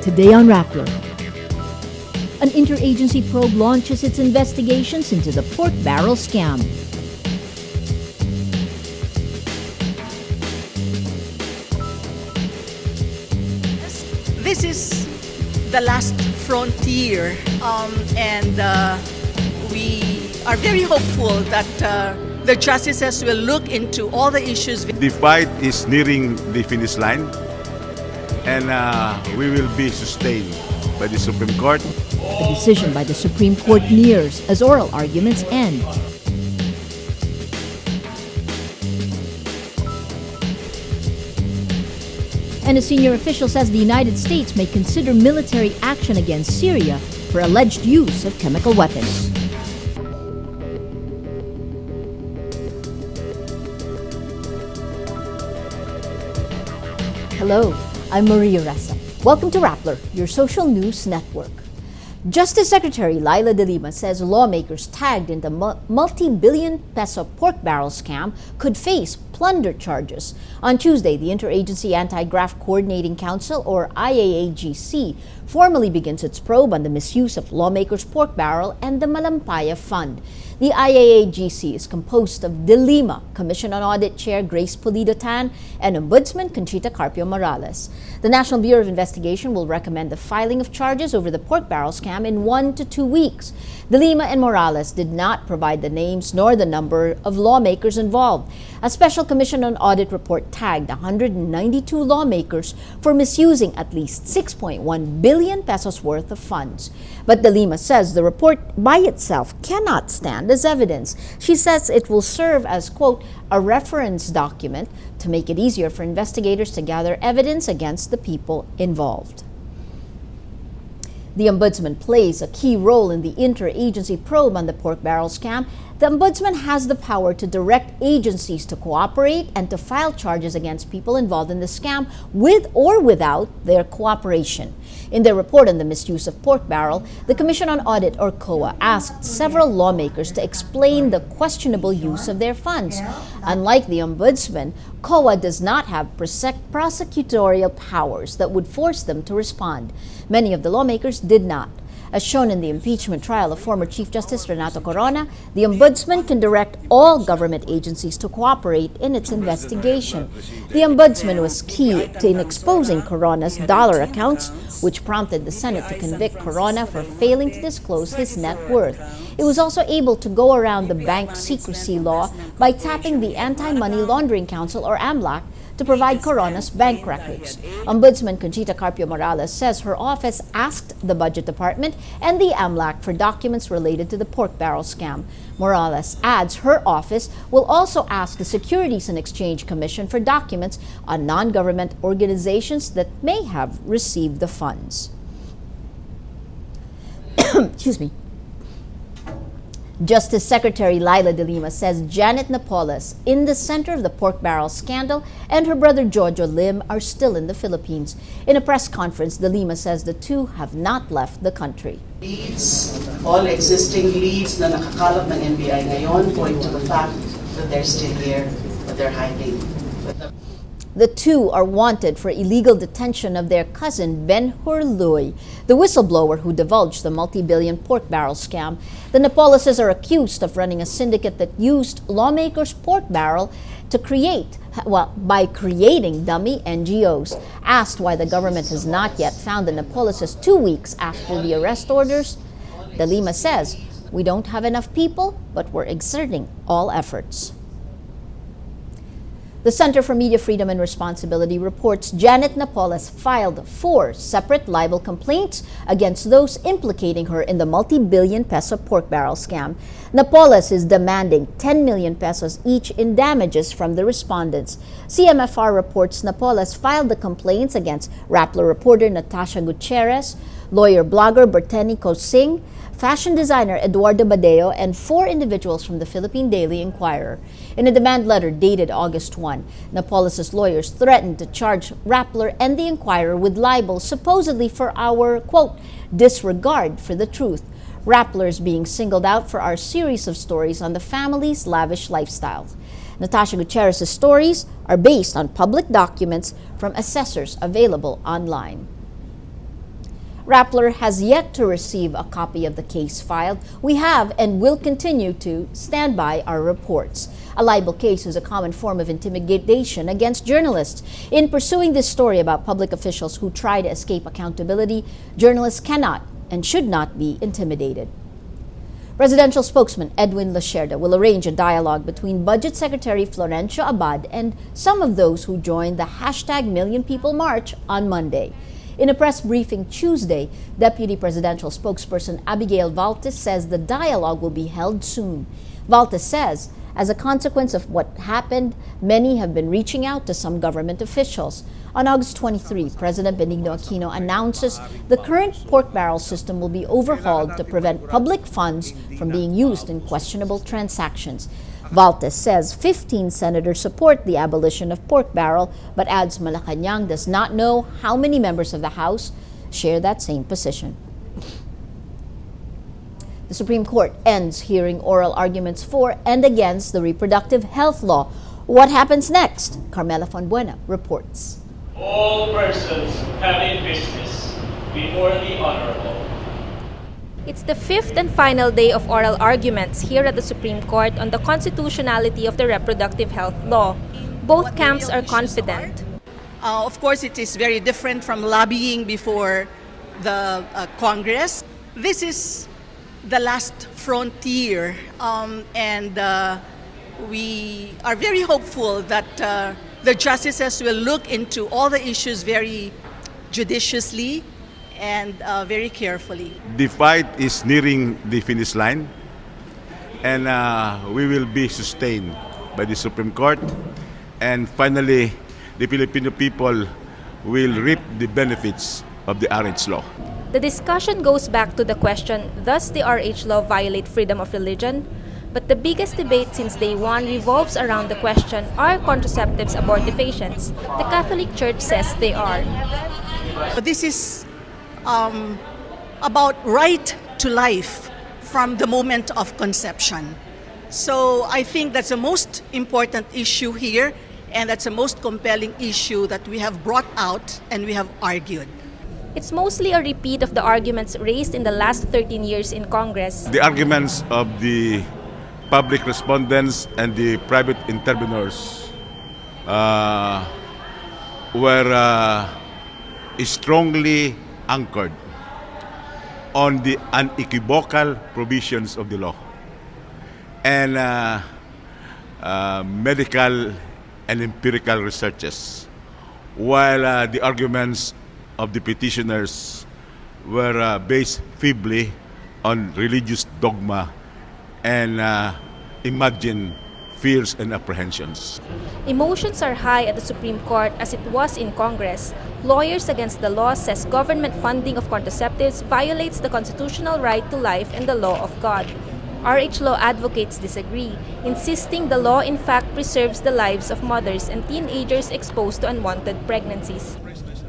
Today on Rappler. An interagency probe launches its investigations into the pork barrel scam. This is the last frontier, and we are very hopeful that the justices will look into all the issues. The fight is nearing the finish line, and we will be sustained by the Supreme Court. A decision by the Supreme Court nears as oral arguments end. And a senior official says the United States may consider military action against Syria for alleged use of chemical weapons. Hello, I'm Maria Ressa. Welcome to Rappler, your social news network. Justice Secretary Leila de Lima says lawmakers tagged in the multi-billion peso pork barrel scam could face plunder charges. On Tuesday, the Interagency Anti-Graft Coordinating Council, or IAAGC, formally begins its probe on the misuse of lawmakers' pork barrel and the Malampaya Fund. The IAAGC is composed of De Lima, Commission on Audit Chair Grace Pulido-Tan, and Ombudsman Conchita Carpio Morales. The National Bureau of Investigation will recommend the filing of charges over the pork barrel scam in 1 to 2 weeks. De Lima and Morales did not provide the names nor the number of lawmakers involved. A Special Commission on Audit report tagged 192 lawmakers for misusing at least 6.1 billion pesos worth of funds. But De Lima says the report by itself cannot stand as evidence. She says it will serve as, quote, a reference document to make it easier for investigators to gather evidence against the people involved. The Ombudsman plays a key role in the interagency probe on the pork barrel scam. The Ombudsman has the power to direct agencies to cooperate and to file charges against people involved in the scam with or without their cooperation. In their report on the misuse of pork barrel, the Commission on Audit, or COA, asked several lawmakers to explain the questionable use of their funds. Unlike the Ombudsman, COA does not have prosecutorial powers that would force them to respond. Many of the lawmakers did not. As shown in the impeachment trial of former Chief Justice Renato Corona, the Ombudsman can direct all government agencies to cooperate in its investigation. The Ombudsman was key in exposing Corona's dollar accounts, which prompted the Senate to convict Corona for failing to disclose his net worth. It was also able to go around the bank secrecy law by tapping the Anti-Money Laundering Council, or AMLAC, to provide Corona's bank records. Ombudsman Conchita Carpio Morales says her office asked the Budget Department and the AMLAC for documents related to the pork barrel scam. Morales adds her office will also ask the Securities and Exchange Commission for documents on non-government organizations that may have received the funds. Excuse me. Justice Secretary Leila de Lima says Janet Napoles, in the center of the pork barrel scandal, and her brother Jojo Lim are still in the Philippines. In a press conference, de Lima says the two have not left the country. All existing leads na nakakalap ng NBI ngayon point to the fact that they're still here, but they're hiding. The two are wanted for illegal detention of their cousin Ben Hurluy, the whistleblower who divulged the multi-billion pork barrel scam. The Napoleses are accused of running a syndicate that used lawmakers' pork barrel to by creating dummy NGOs. Asked why the government has not yet found the Napoleses 2 weeks after the arrest orders, De Lima says, "We don't have enough people, but we're exerting all efforts." The Center for Media Freedom and Responsibility reports Janet Napoles filed 4 separate libel complaints against those implicating her in the multi-billion peso pork barrel scam. Napoles is demanding 10 million pesos each in damages from the respondents. CMFR reports Napoles filed the complaints against Rappler reporter Natasha Gutierrez, lawyer-blogger Berteni Kosing, fashion designer Eduardo Badeo, and 4 individuals from the Philippine Daily Inquirer. In a demand letter dated August 1, Napoles' lawyers threatened to charge Rappler and the Inquirer with libel supposedly for our, quote, disregard for the truth. Rappler is being singled out for our series of stories on the family's lavish lifestyle. Natasha Gutierrez's stories are based on public documents from assessors available online. Rappler has yet to receive a copy of the case filed. We have and will continue to stand by our reports. A libel case is a common form of intimidation against journalists. In pursuing this story about public officials who try to escape accountability, journalists cannot and should not be intimidated. Presidential spokesman Edwin Lacerda will arrange a dialogue between Budget Secretary Florencio Abad and some of those who joined the #MillionPeople March on Monday. In a press briefing Tuesday, Deputy Presidential Spokesperson Abigail Valtes says the dialogue will be held soon. Valtes says, as a consequence of what happened, many have been reaching out to some government officials. On August 23, President Benigno Aquino announces the current pork barrel system will be overhauled to prevent public funds from being used in questionable transactions. Valtes says 15 senators support the abolition of pork barrel, but adds Malacanang does not know how many members of the House share that same position. The Supreme Court ends hearing oral arguments for and against the reproductive health law. What happens next? Carmela Fonbuena reports. All persons having business before the Honorable. It's the fifth and final day of oral arguments here at the Supreme Court on the constitutionality of the reproductive health law. Both camps are confident. Of course, it is very different from lobbying before the Congress. This is the last frontier, and we are very hopeful that the justices will look into all the issues very judiciously and very carefully. The fight is nearing the finish line, and we will be sustained by the Supreme Court, and finally the Filipino people will reap the benefits of the RH law. The discussion goes back to the question, does the RH law violate freedom of religion? But the biggest debate since day one revolves around the question, are contraceptives abortifacients? The Catholic Church says they are. But this is about right to life from the moment of conception. So I think that's the most important issue here, and that's the most compelling issue that we have brought out and we have argued. It's mostly a repeat of the arguments raised in the last 13 years in Congress. The arguments of the public respondents and the private intervenors were strongly anchored on the unequivocal provisions of the law and medical and empirical researches, while the arguments of the petitioners were based feebly on religious dogma and imagined fears and apprehensions. Emotions are high at the Supreme Court as it was in Congress. Lawyers Against the Law says government funding of contraceptives violates the constitutional right to life and the law of God. RH law advocates disagree, insisting the law in fact preserves the lives of mothers and teenagers exposed to unwanted pregnancies.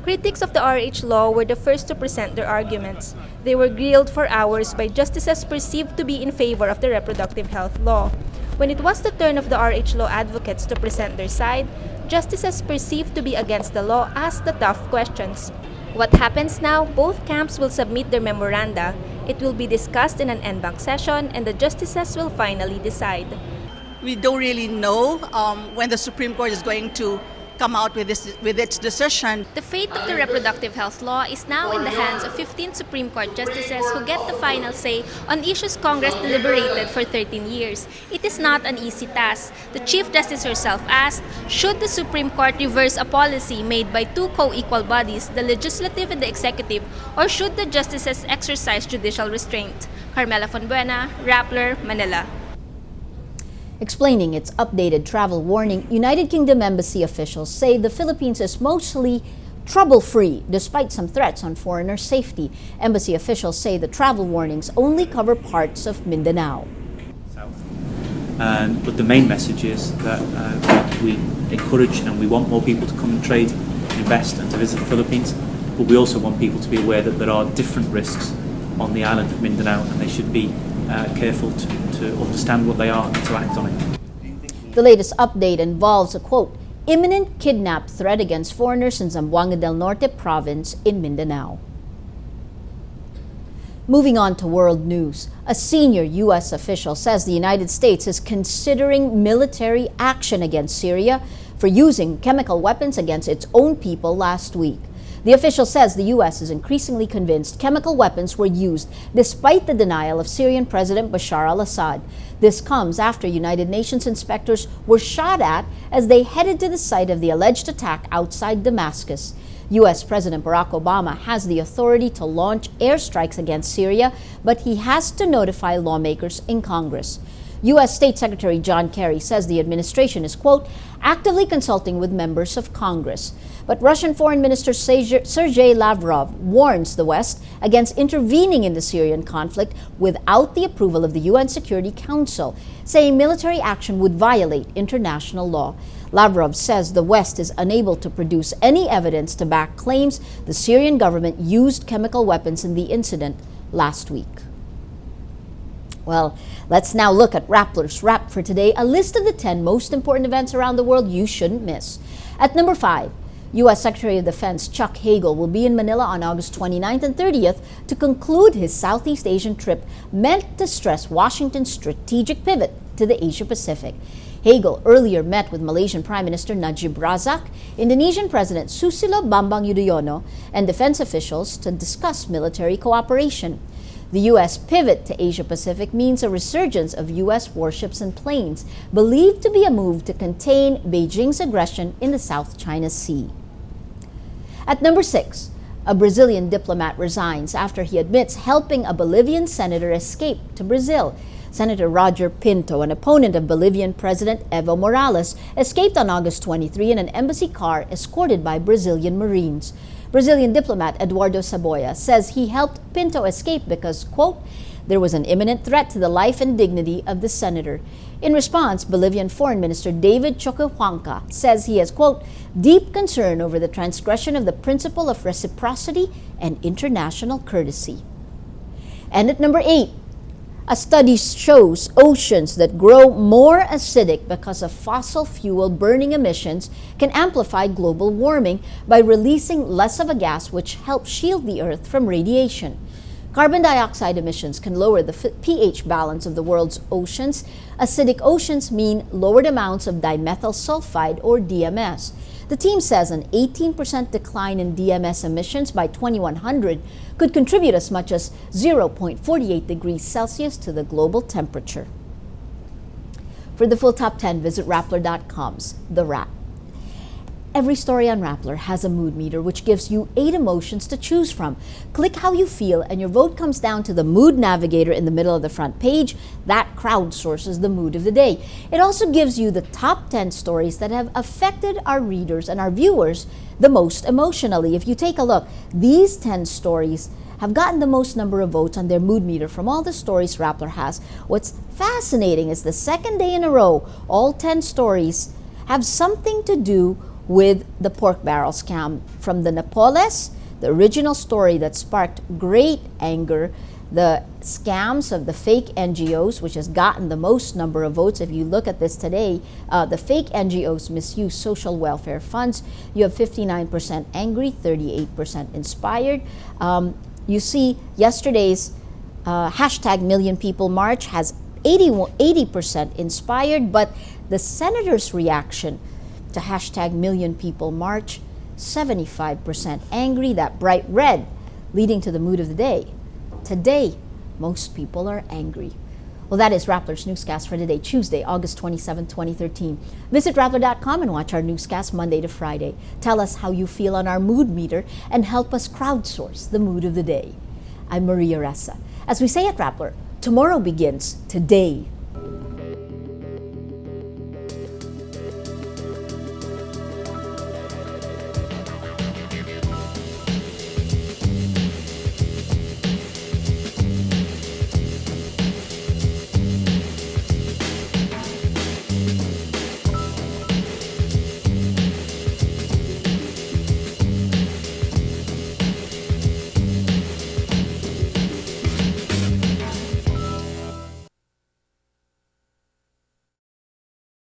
Critics of the RH law were the first to present their arguments. They were grilled for hours by justices perceived to be in favor of the reproductive health law. When it was the turn of the RH law advocates to present their side, justices perceived to be against the law asked the tough questions. What happens now? Both camps will submit their memoranda. It will be discussed in an en banc session and the justices will finally decide. We don't really know when the Supreme Court is going to come out with its decision. The fate of the reproductive health law is now in the hands of 15 Supreme Court justices who get the final say on issues Congress deliberated for 13 years. It is not an easy task. The Chief Justice herself asked, should the Supreme Court reverse a policy made by two co-equal bodies, the legislative and the executive, or should the justices exercise judicial restraint? Carmela Fonbuena, Rappler, Manila. Explaining its updated travel warning, United Kingdom embassy officials say the Philippines is mostly trouble-free despite some threats on foreigner safety. Embassy officials say the travel warnings only cover parts of Mindanao. But the main message is that we encourage and we want more people to come and trade, invest and to visit the Philippines, but we also want people to be aware that there are different risks on the island of Mindanao and they should be careful to understand what they are and to act on it. The latest update involves a, quote, imminent kidnap threat against foreigners in Zamboanga del Norte province in Mindanao. Moving on to world news, a senior U.S. official says the United States is considering military action against Syria for using chemical weapons against its own people last week. The official says the U.S. is increasingly convinced chemical weapons were used despite the denial of Syrian President Bashar al-Assad. This comes after United Nations inspectors were shot at as they headed to the site of the alleged attack outside Damascus. U.S. President Barack Obama has the authority to launch airstrikes against Syria, but he has to notify lawmakers in Congress. U.S. State Secretary John Kerry says the administration is, quote, actively consulting with members of Congress. But Russian Foreign Minister Sergei Lavrov warns the West against intervening in the Syrian conflict without the approval of the UN Security Council, saying military action would violate international law. Lavrov says the West is unable to produce any evidence to back claims the Syrian government used chemical weapons in the incident last week. Well, let's now look at Rappler's Wrap for today, a list of the 10 most important events around the world you shouldn't miss. At number 5, U.S. Secretary of Defense Chuck Hagel will be in Manila on August 29th and 30th to conclude his Southeast Asian trip meant to stress Washington's strategic pivot to the Asia-Pacific. Hagel earlier met with Malaysian Prime Minister Najib Razak, Indonesian President Susilo Bambang Yudhoyono, and defense officials to discuss military cooperation. The U.S. pivot to Asia-Pacific means a resurgence of U.S. warships and planes, believed to be a move to contain Beijing's aggression in the South China Sea. At number 6, a Brazilian diplomat resigns after he admits helping a Bolivian senator escape to Brazil. Senator Roger Pinto, an opponent of Bolivian President Evo Morales, escaped on August 23 in an embassy car escorted by Brazilian Marines. Brazilian diplomat Eduardo Saboya says he helped Pinto escape because, quote, there was an imminent threat to the life and dignity of the senator. In response, Bolivian Foreign Minister David Choquehuanca says he has, quote, deep concern over the transgression of the principle of reciprocity and international courtesy. And at number 8, a study shows oceans that grow more acidic because of fossil fuel burning emissions can amplify global warming by releasing less of a gas which helps shield the Earth from radiation. Carbon dioxide emissions can lower the pH balance of the world's oceans. Acidic oceans mean lowered amounts of dimethyl sulfide or DMS. The team says an 18% decline in DMS emissions by 2100 could contribute as much as 0.48 degrees Celsius to the global temperature. For the full top 10, visit Rappler.com's The Wrap. Every story on Rappler has a mood meter which gives you 8 emotions to choose from. Click how you feel and your vote comes down to the mood navigator in the middle of the front page. That crowdsources the mood of the day. It also gives you the top 10 stories that have affected our readers and our viewers the most emotionally. If you take a look, these 10 stories have gotten the most number of votes on their mood meter from all the stories Rappler has. What's fascinating is the second day in a row, all 10 stories have something to do with the pork barrel scam. From the Napoles, the original story that sparked great anger, the scams of the fake NGOs, which has gotten the most number of votes. If you look at this today, the fake NGOs misuse social welfare funds. You have 59% angry, 38% inspired. You see yesterday's hashtag Million People March has 80% inspired, but the senator's reaction to hashtag Million People March, 75% angry, that bright red, leading to the mood of the day. Today, most people are angry. Well, that is Rappler's Newscast for today, Tuesday, August 27, 2013. Visit Rappler.com and watch our newscast Monday to Friday. Tell us how you feel on our mood meter and help us crowdsource the mood of the day. I'm Maria Ressa. As we say at Rappler, tomorrow begins today.